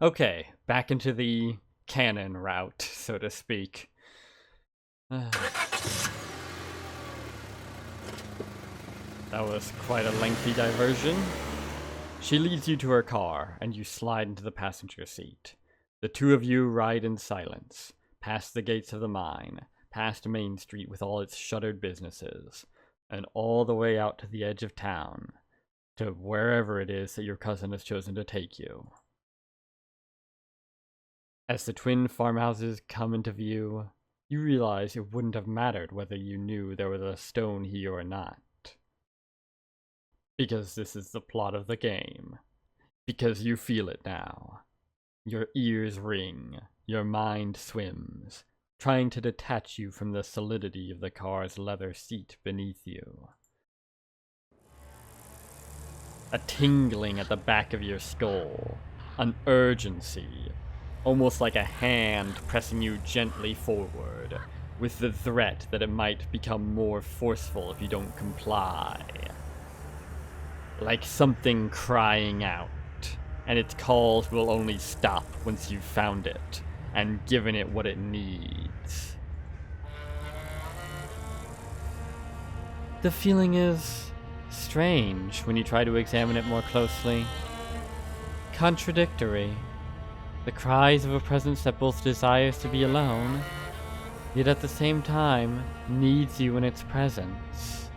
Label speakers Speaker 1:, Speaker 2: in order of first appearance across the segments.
Speaker 1: Okay, back into the canon route, so to speak. That was quite a lengthy diversion. She leads you to her car, and you slide into the passenger seat. The two of you ride in silence, past the gates of the mine, past Main Street with all its shuttered businesses, and all the way out to the edge of town, to wherever it is that your cousin has chosen to take you. As the twin farmhouses come into view, you realize it wouldn't have mattered whether you knew there was a stone here or not. Because this is the plot of the game. Because you feel it now. Your ears ring, your mind swims, trying to detach you from the solidity of the car's leather seat beneath you. A tingling at the back of your skull, an urgency, almost like a hand pressing you gently forward, with the threat that it might become more forceful if you don't comply. Like something crying out, and its calls will only stop once you've found it, and given it what it needs. The feeling is strange when you try to examine it more closely. Contradictory. The cries of a presence that both desires to be alone, yet at the same time needs you in its presence.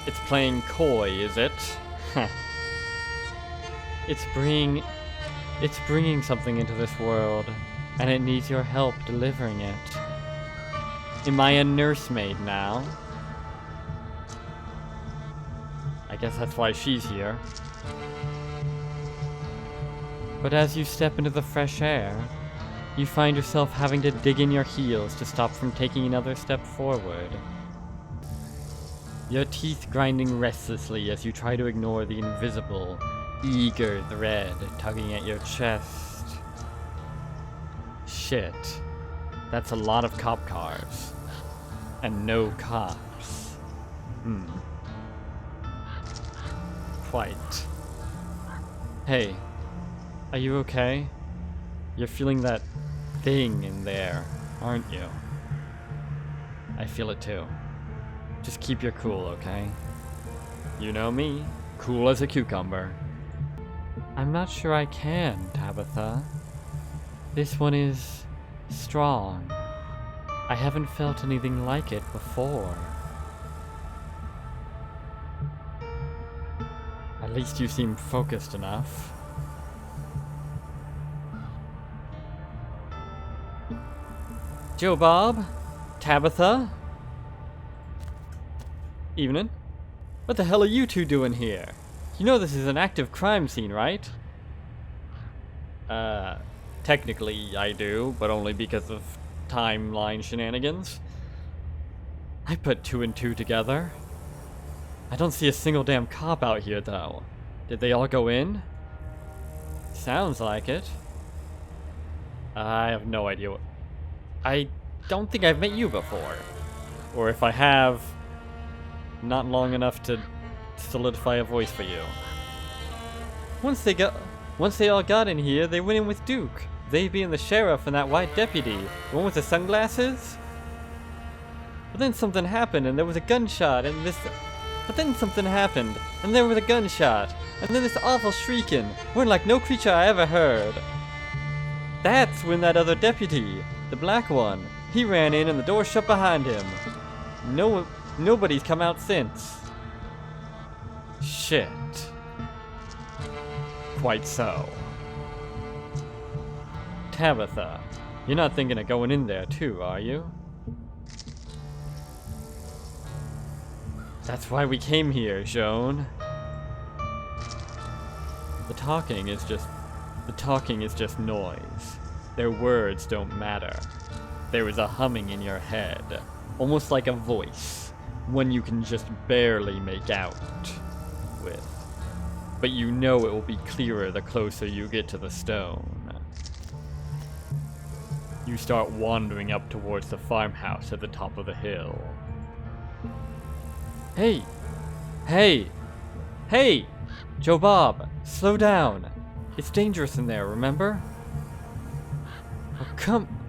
Speaker 1: It's playing coy, is it? It's bringing something into this world, and it needs your help delivering it. Am I a nursemaid now? I guess that's why she's here. But as you step into the fresh air, you find yourself having to dig in your heels to stop from taking another step forward. Your teeth grinding restlessly as you try to ignore the invisible, eager thread tugging at your chest. Shit. That's a lot of cop cars. And no cops. Quite. Hey, are you okay? You're feeling that thing in there, aren't you? I feel it too. Just keep your cool, okay? You know me, cool as a cucumber. I'm not sure I can, Tabitha. This one is strong. I haven't felt anything like it before. At least you seem focused enough. Joe Bob? Tabitha? Evening. What the hell are you two doing here? You know this is an active crime scene, right? Technically I do, but only because of timeline shenanigans. I put 2 and 2 together. I don't see a single damn cop out here, though. Did they all go in? Sounds like it. I have no idea what... I don't think I've met you before. Or if I have... not long enough to solidify a voice for you. Once they all got in here, they went in with Duke. They being the sheriff and that white deputy, the one with the sunglasses. But then something happened and there was a gunshot and this... But then something happened and there was a gunshot and then this awful shrieking, one like no creature I ever heard. That's when that other deputy, the black one, he ran in and the door shut behind him. Nobody's come out since. Shit. Quite so. Tabitha, you're not thinking of going in there too, are you? That's why we came here, Joan. The talking is just noise. Their words don't matter. There is a humming in your head, almost like a voice, one you can just barely make out with. But you know it will be clearer the closer you get to the stone. You start wandering up towards the farmhouse at the top of the hill. Hey! Hey! Hey! Joe Bob, slow down! It's dangerous in there, remember?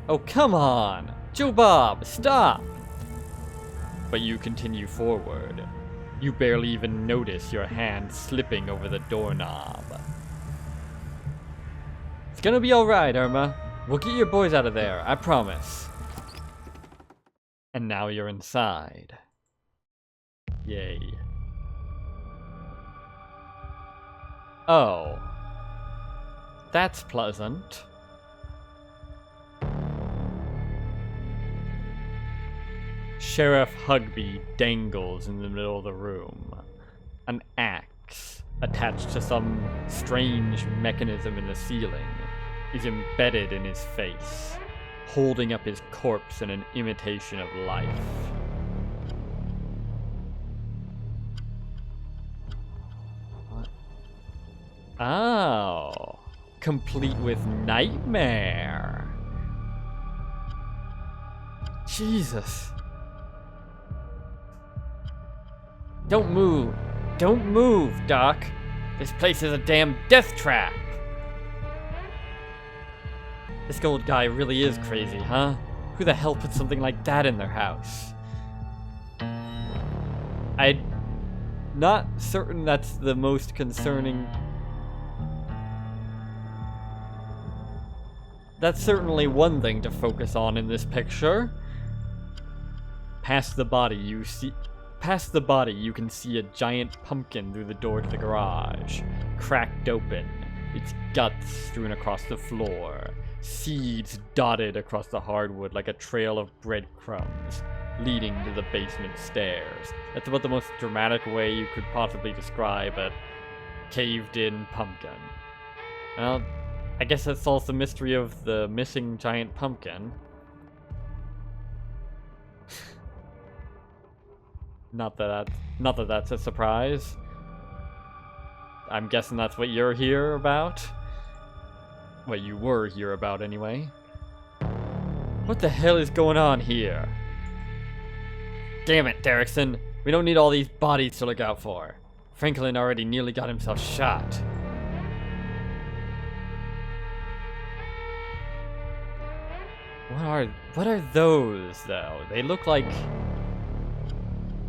Speaker 1: Oh, come on! Joe Bob, stop! But you continue forward. You barely even notice your hand slipping over the doorknob. It's gonna be alright, Irma. We'll get your boys out of there, I promise. And now you're inside. Yay. Oh. That's pleasant. Sheriff Hugby dangles in the middle of the room. An axe, attached to some strange mechanism in the ceiling, is embedded in his face, holding up his corpse in an imitation of life. What? Oh, complete with nightmare. Jesus. Don't move. Don't move, Doc. This place is a damn death trap. This old guy really is crazy, huh? Who the hell put something like that in their house? I'm not certain that's the most concerning. That's certainly one thing to focus on in this picture. Past the body, you can see a giant pumpkin through the door to the garage, cracked open, its guts strewn across the floor, seeds dotted across the hardwood like a trail of breadcrumbs leading to the basement stairs. That's about the most dramatic way you could possibly describe a caved-in pumpkin. Well, I guess that solves the mystery of the missing giant pumpkin. Not that that's a surprise. I'm guessing that's what you're here about. What you were here about, anyway. What the hell is going on here? Damn it, Derrickson. We don't need all these bodies to look out for. Franklin already nearly got himself shot. What are those, though? They look like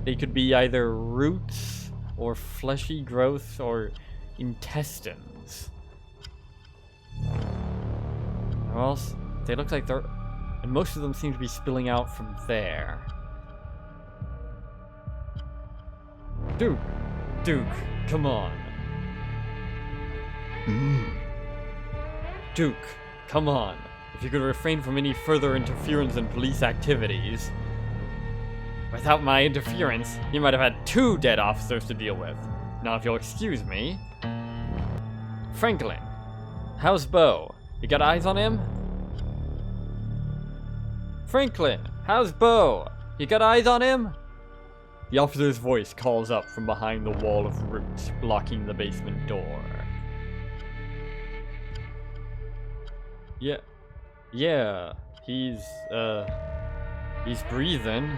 Speaker 1: they could be either roots or fleshy growths or intestines. Or else, they look like they're... And most of them seem to be spilling out from there. Duke, come on. Duke, come on. If you could refrain from any further interference in police activities. Without my interference, you might have had 2 dead officers to deal with. Now if you'll excuse me. Franklin, how's Bo? You got eyes on him? Franklin, how's Bo? You got eyes on him? The officer's voice calls up from behind the wall of roots blocking the basement door. Yeah, he's breathing.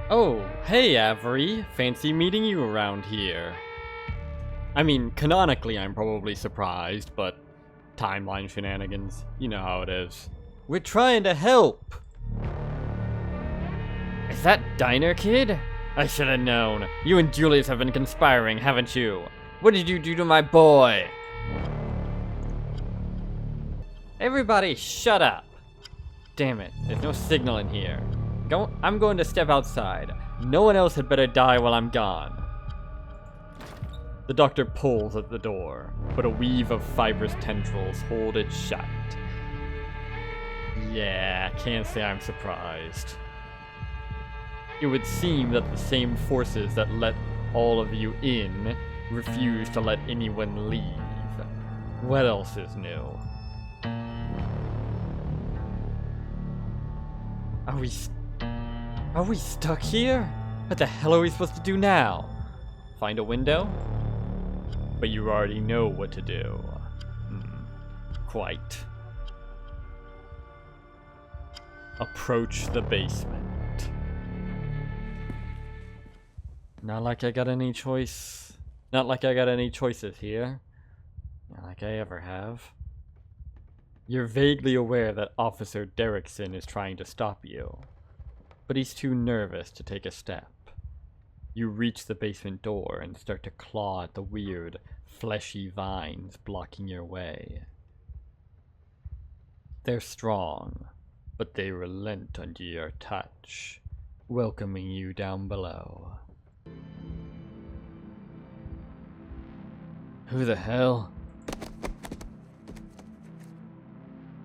Speaker 1: Oh, hey Avery, fancy meeting you around here. I mean, canonically I'm probably surprised, but timeline shenanigans, you know how it is. We're trying to help! Is that Diner Kid? I should have known. You and Julius have been conspiring, haven't you? What did you do to my boy? Everybody shut up! Damn it, there's no signal in here. I'm going to step outside. No one else had better die while I'm gone. The doctor pulls at the door, but a weave of fibrous tendrils hold it shut. Yeah, can't say I'm surprised. It would seem that the same forces that let all of you in refuse to let anyone leave. What else is new? Are we stuck here? What the hell are we supposed to do now? Find a window? But you already know what to do. Quite. Approach the basement. Not like I got any choice Not like I got any choices here. Not like I ever have. You're vaguely aware that Officer Derrickson is trying to stop you, but he's too nervous to take a step. You reach the basement door and start to claw at the weird, fleshy vines blocking your way. They're strong, but they relent under your touch, welcoming you down below. Who the hell?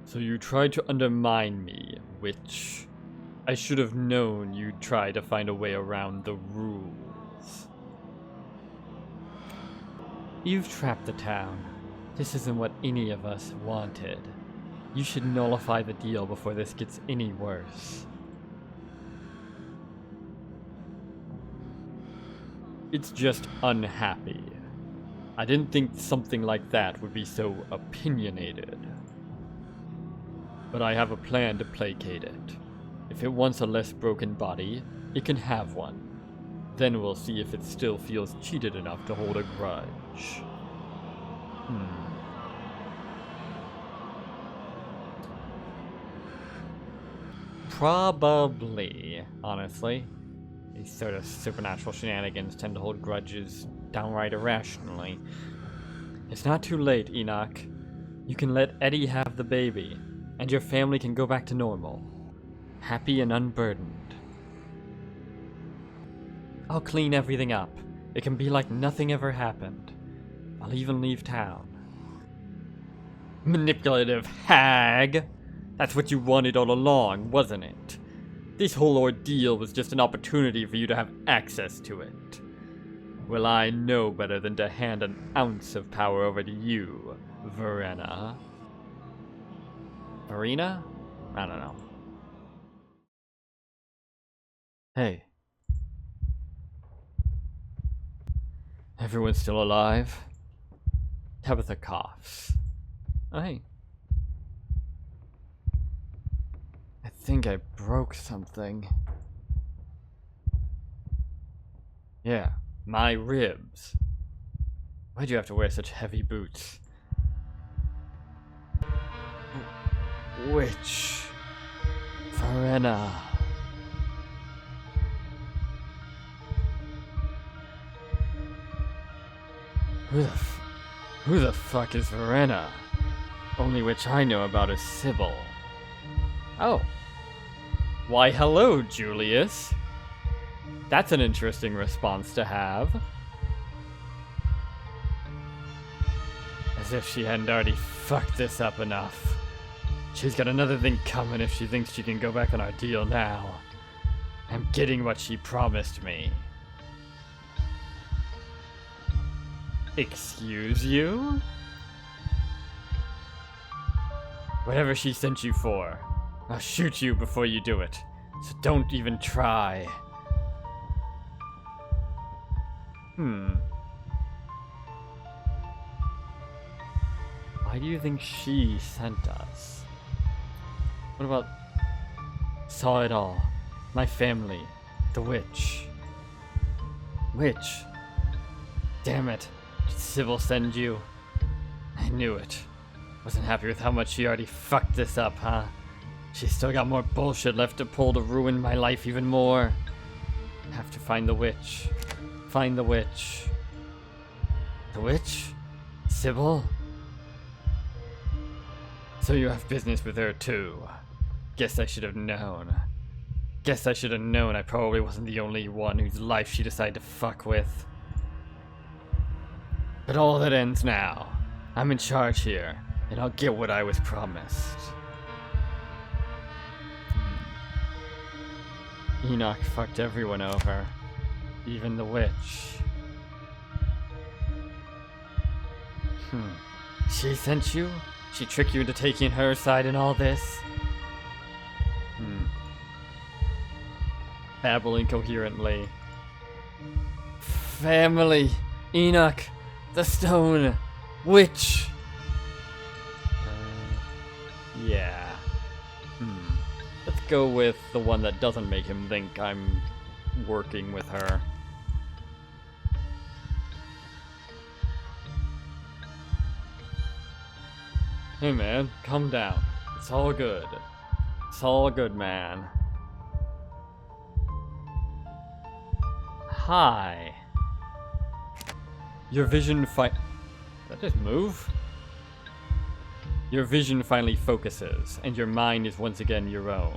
Speaker 1: So you tried to undermine me, which I should have known you'd try to find a way around the rules. You've trapped the town. This isn't what any of us wanted. You should nullify the deal before this gets any worse. It's just unhappy. I didn't think something like that would be so opinionated. But I have a plan to placate it. If it wants a less broken body, it can have one. Then we'll see if it still feels cheated enough to hold a grudge. Probably, honestly. These sort of supernatural shenanigans tend to hold grudges downright irrationally. It's not too late, Enoch. You can let Eddie have the baby, and your family can go back to normal. Happy and unburdened. I'll clean everything up. It can be like nothing ever happened. I'll even leave town. Manipulative hag! That's what you wanted all along, wasn't it? This whole ordeal was just an opportunity for you to have access to it. Well, I know better than to hand an ounce of power over to you, Verena. Verena? I don't know. Hey. Everyone's still alive? Tabitha coughs. Oh, hey. I think I broke something. Yeah, my ribs. Why'd you have to wear such heavy boots? Which? Verena. Who the fuck is Verena? Only which I know about is Sybil. Oh. Why, hello, Julius. That's an interesting response to have. As if she hadn't already fucked this up enough. She's got another thing coming if she thinks she can go back on our deal now. I'm getting what she promised me. Excuse you? Whatever she sent you for, I'll shoot you before you do it, so don't even try. Why do you think she sent us? What about... Saw it all. My family. The witch. Witch? Damn it. Did Sybil send you? I knew it. Wasn't happy with how much she already fucked this up, huh? She's still got more bullshit left to pull to ruin my life even more. Have to find the witch. Find the witch. The witch? Sybil? So you have business with her too. Guess I should have known. Guess I should have known I probably wasn't the only one whose life she decided to fuck with. But all that ends now. I'm in charge here, and I'll get what I was promised. Enoch fucked everyone over. Even the witch. She sent you? She tricked you into taking her side in all this? Babble incoherently. Family! Enoch! The stone! Witch! Yeah. Let's go with the one that doesn't make him think I'm working with her. Hey man, calm down. It's all good. It's all good, man. Hi. Your vision Did that just move? Your vision finally focuses, and your mind is once again your own.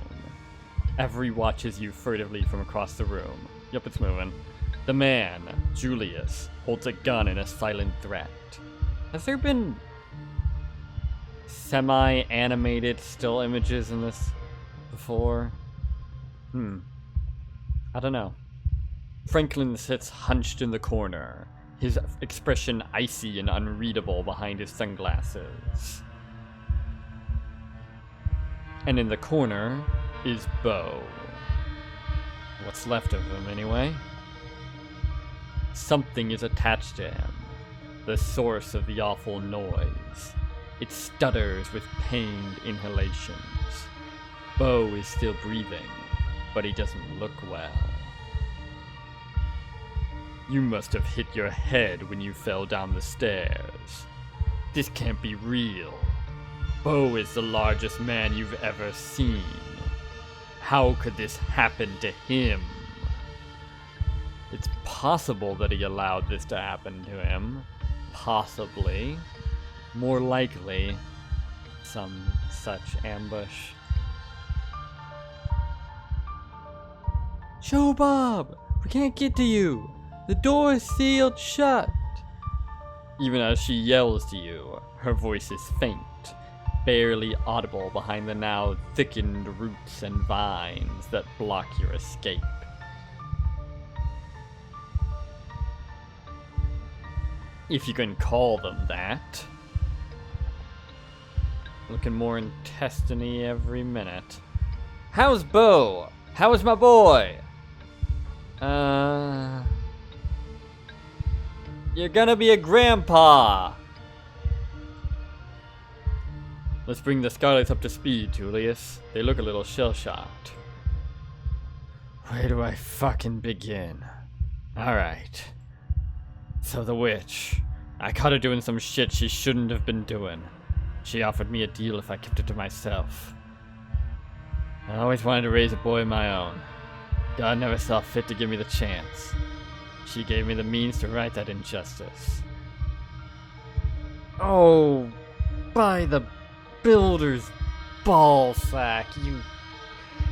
Speaker 1: Avery watches you furtively from across the room. Yep, it's moving. The man, Julius, holds a gun in a silent threat. Has there been semi-animated still images in this before? I don't know. Franklin sits hunched in the corner, his expression icy and unreadable behind his sunglasses. And in the corner is Bo. What's left of him, anyway? Something is attached to him, the source of the awful noise. It stutters with pained inhalations. Bo is still breathing, but he doesn't look well. You must have hit your head when you fell down the stairs. This can't be real. Bo is the largest man you've ever seen. How could this happen to him? It's possible that he allowed this to happen to him. Possibly. More likely, some such ambush. Joe Bob! We can't get to you! The door is sealed shut! Even as she yells to you, her voice is faint, barely audible behind the now thickened roots and vines that block your escape. If you can call them that. Looking more intestine-y every minute. How's Bo? How's my boy? You're gonna be a grandpa! Let's bring the Scarlets up to speed, Julius. They look a little shell-shocked. Where do I fucking begin? Alright. So the witch. I caught her doing some shit she shouldn't have been doing. She offered me a deal if I kept it to myself. I always wanted to raise a boy of my own. God never saw fit to give me the chance. She gave me the means to right that injustice. Oh, by the builder's ballsack,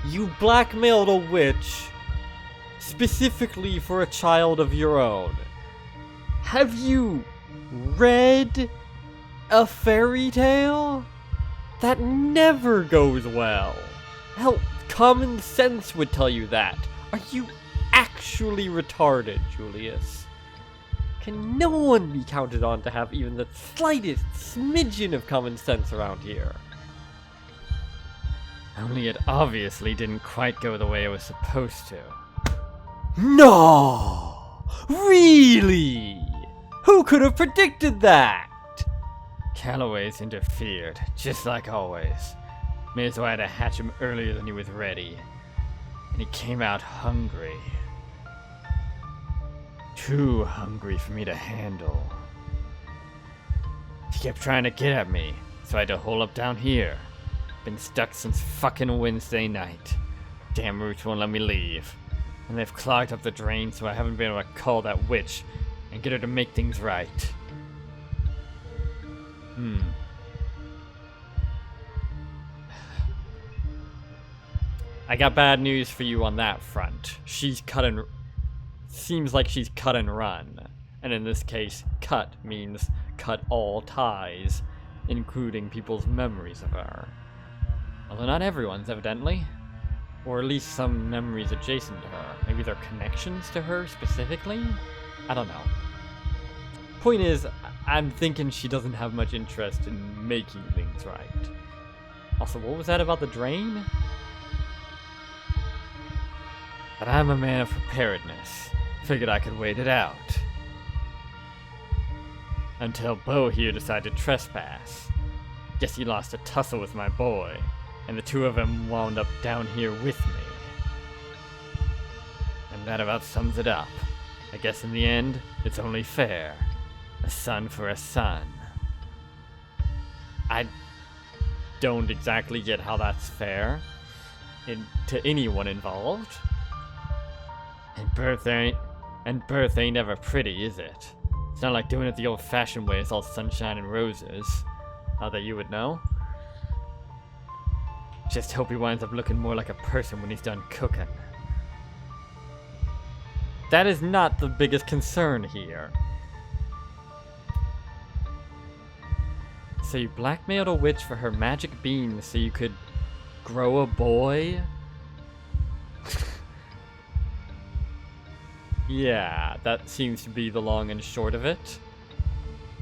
Speaker 1: you blackmailed a witch, specifically for a child of your own. Have you read a fairy tale? That never goes well. Hell, common sense would tell you that. Are you actually retarded, Julius? Can no one be counted on to have even the slightest smidgen of common sense around here? Only it obviously didn't quite go the way it was supposed to. No! Really? Who could have predicted that? Calloway's interfered, just like always. May as well had to hatch him earlier than he was ready. And he came out hungry. Too hungry for me to handle. He kept trying to get at me, so I had to hole up down here. Been stuck since fucking Wednesday night. Damn roots won't let me leave. And they've clogged up the drain, so I haven't been able to call that witch and get her to make things right. I got bad news for you on that front. Seems like she's cut and run. And in this case, cut means cut all ties, including people's memories of her. Although not everyone's, evidently. Or at least some memories adjacent to her. Maybe they're connections to her specifically? I don't know. Point is, I'm thinking she doesn't have much interest in making things right. Also, what was that about the drain? But I'm a man of preparedness. Figured I could wait it out. Until Bo here decided to trespass. Guess he lost a tussle with my boy, and the two of them wound up down here with me. And that about sums it up. I guess in the end, it's only fair. A son for a son. don't exactly get how that's fair to anyone involved. And birth ain't ever pretty, is it? It's not like doing it the old-fashioned way. It's all sunshine and roses. Not that you would know. Just hope he winds up looking more like a person when he's done cooking. That is not the biggest concern here. So you blackmailed a witch for her magic bean so you could grow a boy? Yeah, that seems to be the long and short of it.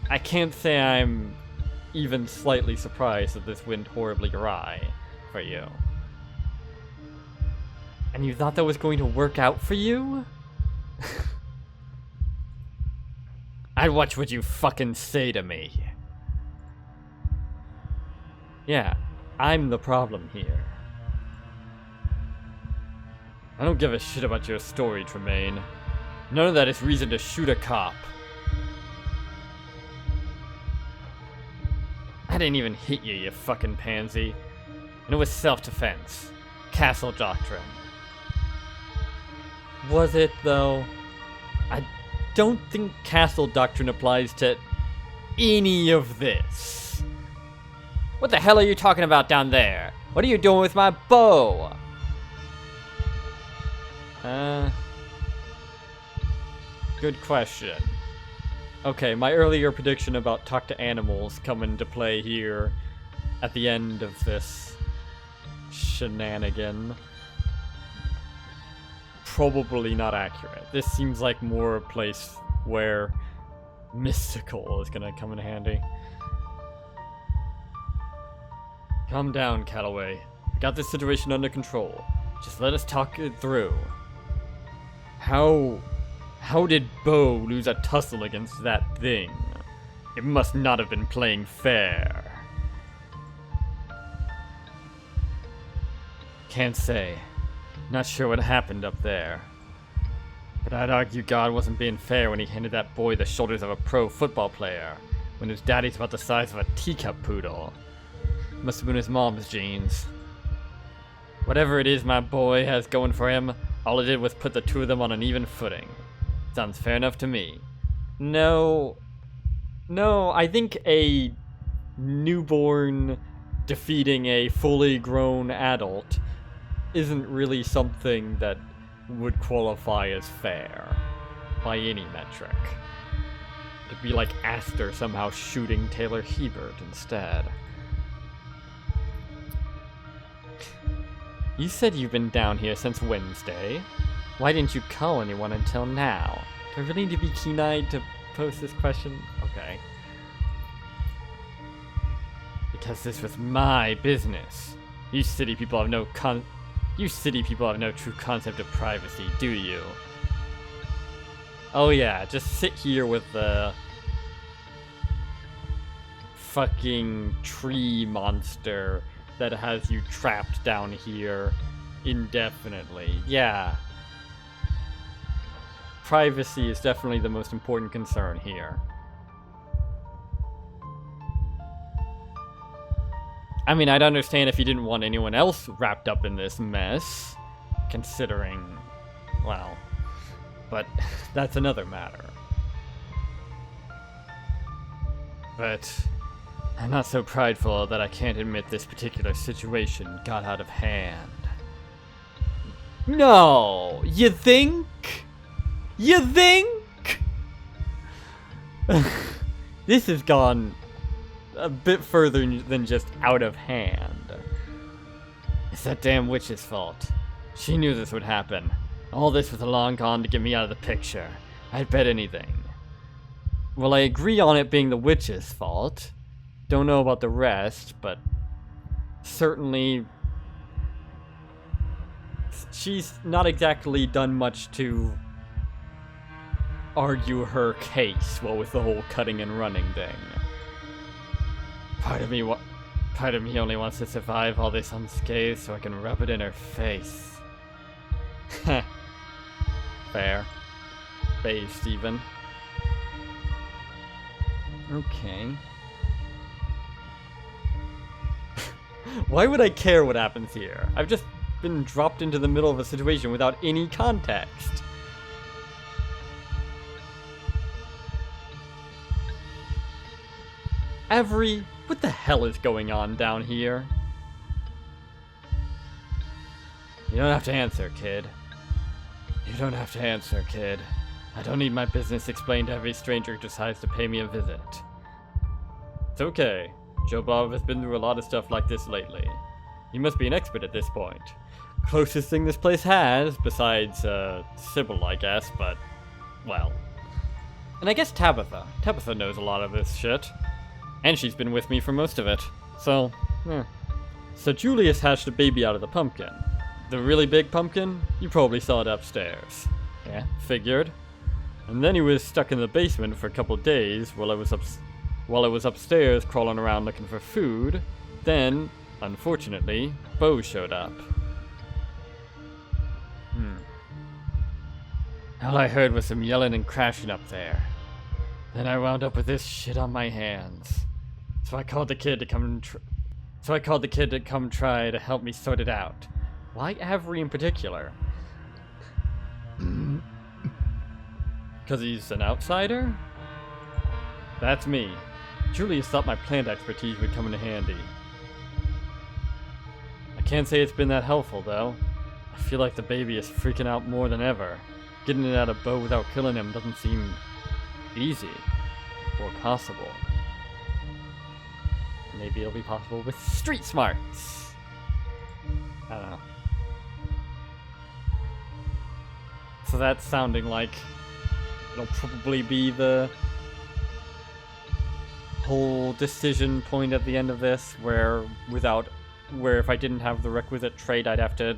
Speaker 1: I can't say I'm even slightly surprised that this went horribly awry for you. And you thought that was going to work out for you? I'd watch what you fucking say to me. Yeah, I'm the problem here. I don't give a shit about your story, Tremaine. None of that is reason to shoot a cop. I didn't even hit you, you fucking pansy. And it was self-defense. Castle doctrine. Was it, though? I don't think castle doctrine applies to any of this. What the hell are you talking about down there? What are you doing with my bow? Good question. Okay, my earlier prediction about talk to animals come into play here at the end of this shenanigan. Probably not accurate. This seems like more a place where mystical is gonna come in handy. Calm down, Calloway. I got this situation under control. Just let us talk it through. How did Bo lose a tussle against that thing? It must not have been playing fair. Can't say. Not sure what happened up there. But I'd argue God wasn't being fair when he handed that boy the shoulders of a pro football player, when his daddy's about the size of a teacup poodle. Must have been his mom's genes. Whatever it is my boy has going for him, all it did was put the two of them on an even footing. Sounds fair enough to me. No, I think a newborn defeating a fully grown adult isn't really something that would qualify as fair by any metric. It'd be like Aster somehow shooting Taylor Hebert instead. You said you've been down here since Wednesday. Why didn't you call anyone until now? Do I really need to be keen-eyed to pose this question? Okay. Because this was my business. You city people have no true concept of privacy, do you? Oh yeah, just sit here with the fucking tree monster that has you trapped down here indefinitely. Yeah. Privacy is definitely the most important concern here. I mean, I'd understand if you didn't want anyone else wrapped up in this mess, considering, well, but that's another matter. But I'm not so prideful that I can't admit this particular situation got out of hand. No! You think? You think? This has gone a bit further than just out of hand. It's that damn witch's fault. She knew this would happen. All this was long gone to get me out of the picture. I'd bet anything. Well, I agree on it being the witch's fault. Don't know about the rest, but certainly she's not exactly done much to argue her case, what with the whole cutting and running thing. Part of me only wants to survive all this unscathed so I can rub it in her face. Fair. Based, even. Okay. Why would I care what happens here? I've just been dropped into the middle of a situation without any context. What the hell is going on down here? You don't have to answer, kid. You don't have to answer, kid. I don't need my business explained to every stranger who decides to pay me a visit. It's okay. Joe Bob has been through a lot of stuff like this lately. He must be an expert at this point. Closest thing this place has, besides, Sybil, I guess, but, well. And I guess Tabitha. Tabitha knows a lot of this shit. And she's been with me for most of it. So, So Julius hatched a baby out of the pumpkin. The really big pumpkin? You probably saw it upstairs. Yeah, figured. And then he was stuck in the basement for a couple days while I was upstairs crawling around looking for food. Then, unfortunately, Bo showed up. All I heard was some yelling and crashing up there. Then I wound up with this shit on my hands. So I called the kid to come try to help me sort it out. Why Avery in particular? Because he's an outsider? That's me. Julius thought my plant expertise would come in handy. I can't say it's been that helpful, though. I feel like the baby is freaking out more than ever. Getting it out of Bo without killing him doesn't seem easy or possible. Maybe it'll be possible with street smarts. I don't know. So that's sounding like it'll probably be the whole decision point at the end of this, where if I didn't have the requisite trait, I'd have to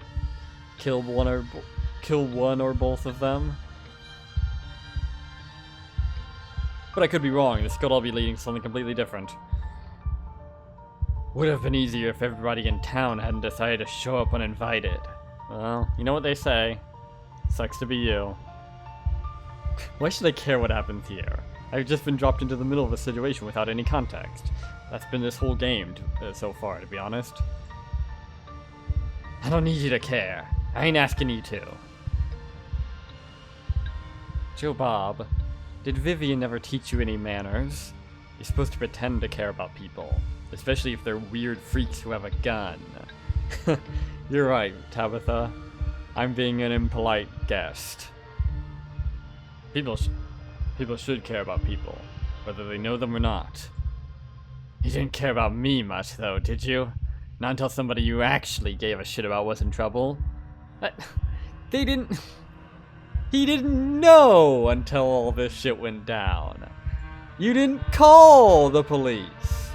Speaker 1: kill one or both of them. But I could be wrong. This could all be leading to something completely different. Would have been easier if everybody in town hadn't decided to show up uninvited. Well, you know what they say. Sucks to be you. Why should I care what happens here? I've just been dropped into the middle of a situation without any context. That's been this whole game so far, to be honest. I don't need you to care. I ain't asking you to. Joe Bob, did Vivian ever teach you any manners? You're supposed to pretend to care about people, especially if they're weird freaks who have a gun. You're right, Tabitha. I'm being an impolite guest. People should care about people, whether they know them or not. You didn't care about me much, though, did you? Not until somebody you actually gave a shit about was in trouble. He didn't know until all this shit went down. You didn't call the police.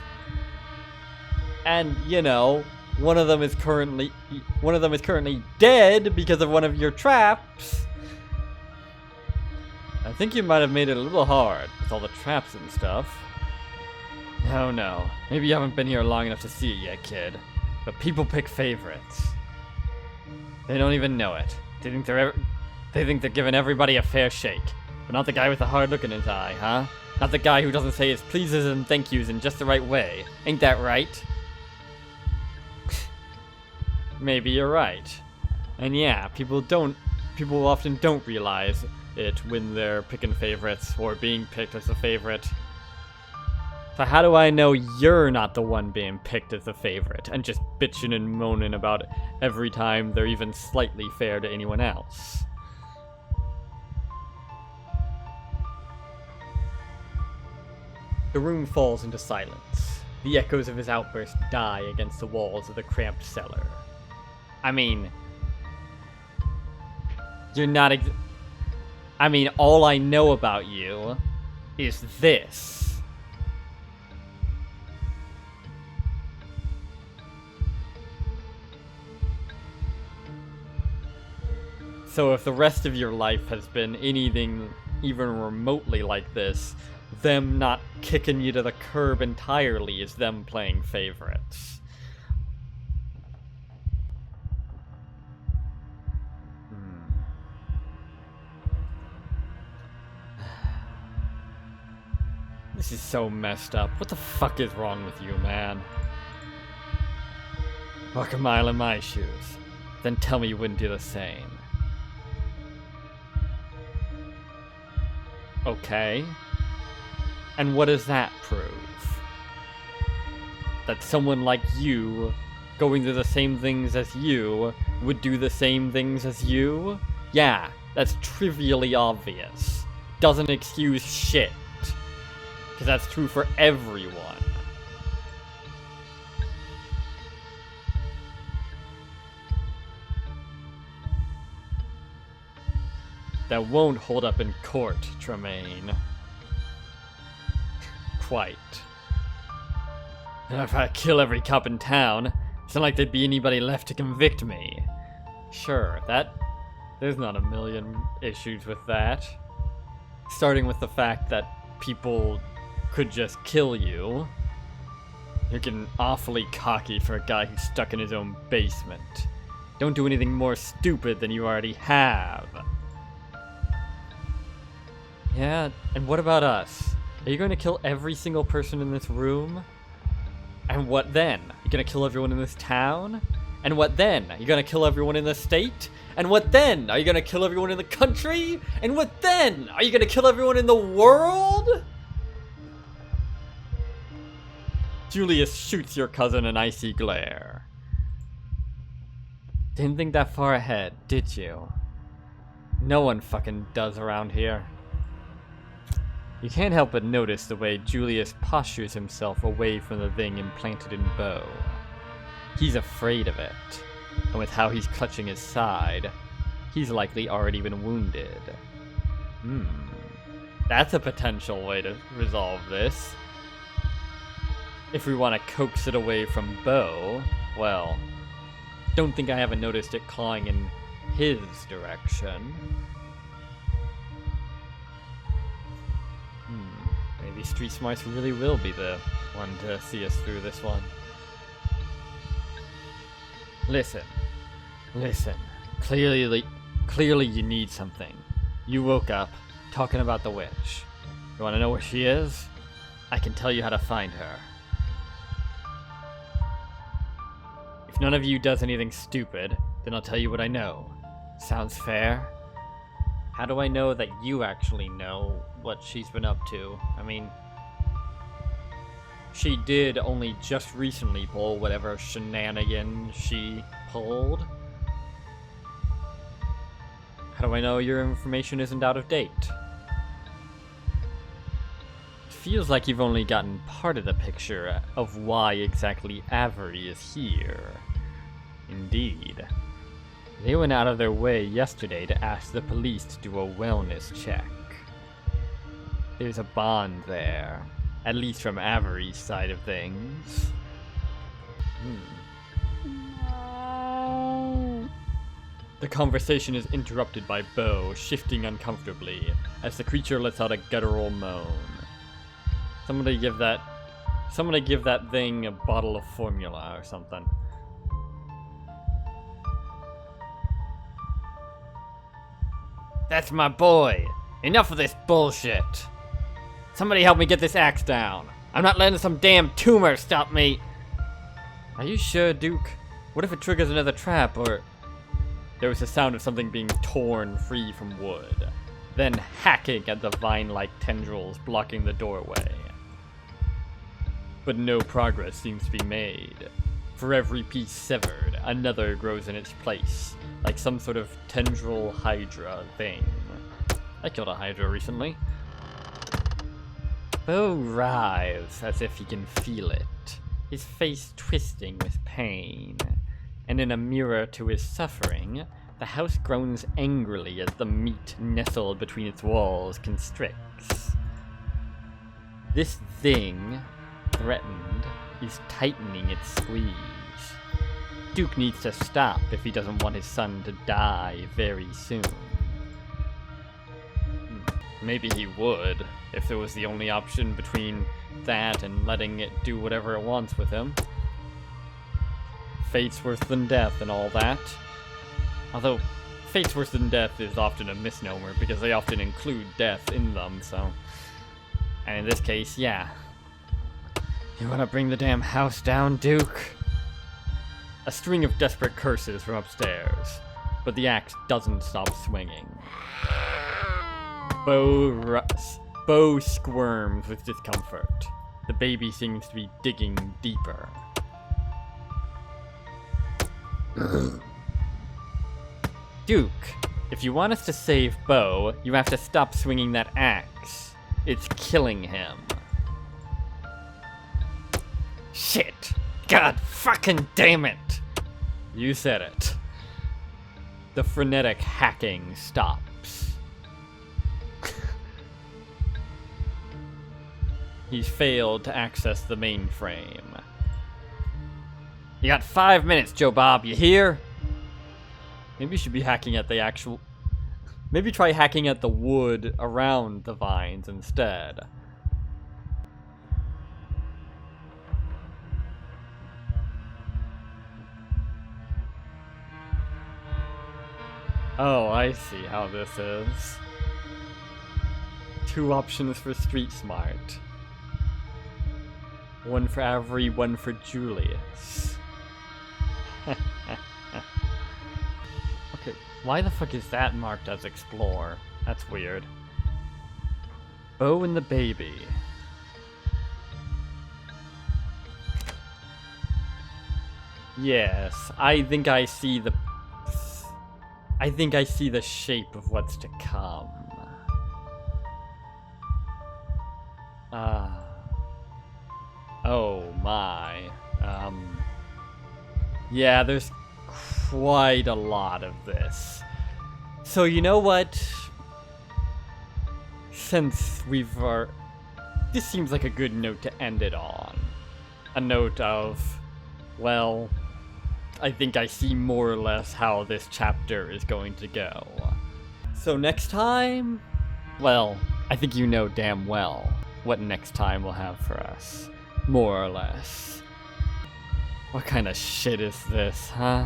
Speaker 1: And, you know, one of them is currently dead because of one of your traps. I think you might have made it a little hard with all the traps and stuff. Oh no, maybe you haven't been here long enough to see it yet, kid. But people pick favorites. They don't even know it. They think they're giving everybody a fair shake. But not the guy with the hard look in his eye, huh? Not the guy who doesn't say his pleases and thank yous in just the right way. Ain't that right? Maybe you're right. And yeah, people often don't realize it when they're picking favorites or being picked as a favorite. So how do I know you're not the one being picked as a favorite and just bitching and moaning about every time they're even slightly fair to anyone else? The room falls into silence. The echoes of his outburst die against the walls of the cramped cellar. I mean, you're not all I know about you is this. So if the rest of your life has been anything even remotely like this, them not kicking you to the curb entirely is them playing favorites. This is so messed up. What the fuck is wrong with you, man? Walk a mile in my shoes. Then tell me you wouldn't do the same. Okay. And what does that prove? That someone like you, going through the same things as you, would do the same things as you? Yeah, that's trivially obvious. Doesn't excuse shit. Because that's true for everyone. That won't hold up in court, Tremaine. Quite. And if I kill every cop in town, it's not like there'd be anybody left to convict me. Sure, there's not a million issues with that. Starting with the fact that people could just kill you. You're getting awfully cocky for a guy who's stuck in his own basement. Don't do anything more stupid than you already have. Yeah, and what about us? Are you going to kill every single person in this room? And what then? You're going to kill everyone in this town? And what then? Are you going to kill everyone in the state? And what then? Are you going to kill everyone in the country? And what then? Are you going to kill everyone in the world? Julius shoots your cousin an icy glare. Didn't think that far ahead, did you? No one fucking does around here. You can't help but notice the way Julius postures himself away from the thing implanted in Bo. He's afraid of it, and with how he's clutching his side, he's likely already been wounded. That's a potential way to resolve this. If we want to coax it away from Bo, well, don't think I haven't noticed it clawing in his direction. Maybe Street Smarts really will be the one to see us through this one. Listen. Clearly you need something. You woke up talking about the witch. You want to know where she is? I can tell you how to find her. If none of you does anything stupid, then I'll tell you what I know. Sounds fair? How do I know that you actually know what she's been up to? I mean, she did only just recently pull whatever shenanigan she pulled. How do I know your information isn't out of date? It feels like you've only gotten part of the picture of why exactly Avery is here. Indeed. They went out of their way yesterday to ask the police to do a wellness check. There's a bond there, at least from Avery's side of things. The conversation is interrupted by Bo shifting uncomfortably as the creature lets out a guttural moan. Somebody give that thing a bottle of formula or something. That's my boy. Enough of this bullshit. Somebody help me get this axe down. I'm not letting some damn tumor stop me. Are you sure, Duke? What if it triggers another trap, or... There was the sound of something being torn free from wood, then hacking at the vine-like tendrils blocking the doorway. But no progress seems to be made. For every piece severed, another grows in its place, like some sort of tendril hydra thing. I killed a hydra recently. Bo writhes as if he can feel it, his face twisting with pain. And in a mirror to his suffering, the house groans angrily as the meat nestled between its walls constricts. This thing, threatened, is tightening its squeeze. Duke needs to stop if he doesn't want his son to die very soon. Maybe he would, if there was the only option between that and letting it do whatever it wants with him. Fate's worse than death and all that. Although, fate's worse than death is often a misnomer because they often include death in them, so... And in this case, yeah. You wanna bring the damn house down, Duke? A string of desperate curses from upstairs, but the axe doesn't stop swinging. Bo squirms with discomfort. The baby seems to be digging deeper. Duke, if you want us to save Bo, you have to stop swinging that axe. It's killing him. Shit! God fucking damn it! You said it. The frenetic hacking stops. He's failed to access the mainframe. You got 5 minutes, Joe Bob, you hear? Maybe you should be hacking at the actual... Maybe try hacking at the wood around the vines instead. Oh, I see how this is. 2 options for Street Smart. 1 for Avery, 1 for Julius. Okay, why the fuck is that marked as Explore? That's weird. Bo and the baby. Yes, I think I see the shape of what's to come. Oh my. Yeah, there's quite a lot of this. So you know what? Since this seems like a good note to end it on. A note of, well, I think I see more or less how this chapter is going to go. So next time? Well, I think you know damn well what next time will have for us. More or less. What kind of shit is this, huh?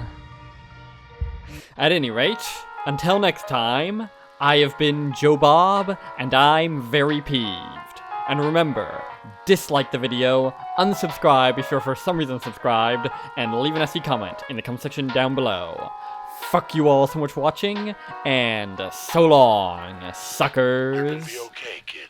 Speaker 1: At any rate, until next time, I have been Joe Bob, and I'm very peeved. And remember, dislike the video, unsubscribe if you're for some reason subscribed, and leave an SE comment in the comment section down below. Fuck you all so much for watching, and so long, suckers.
Speaker 2: You're gonna be okay, kid.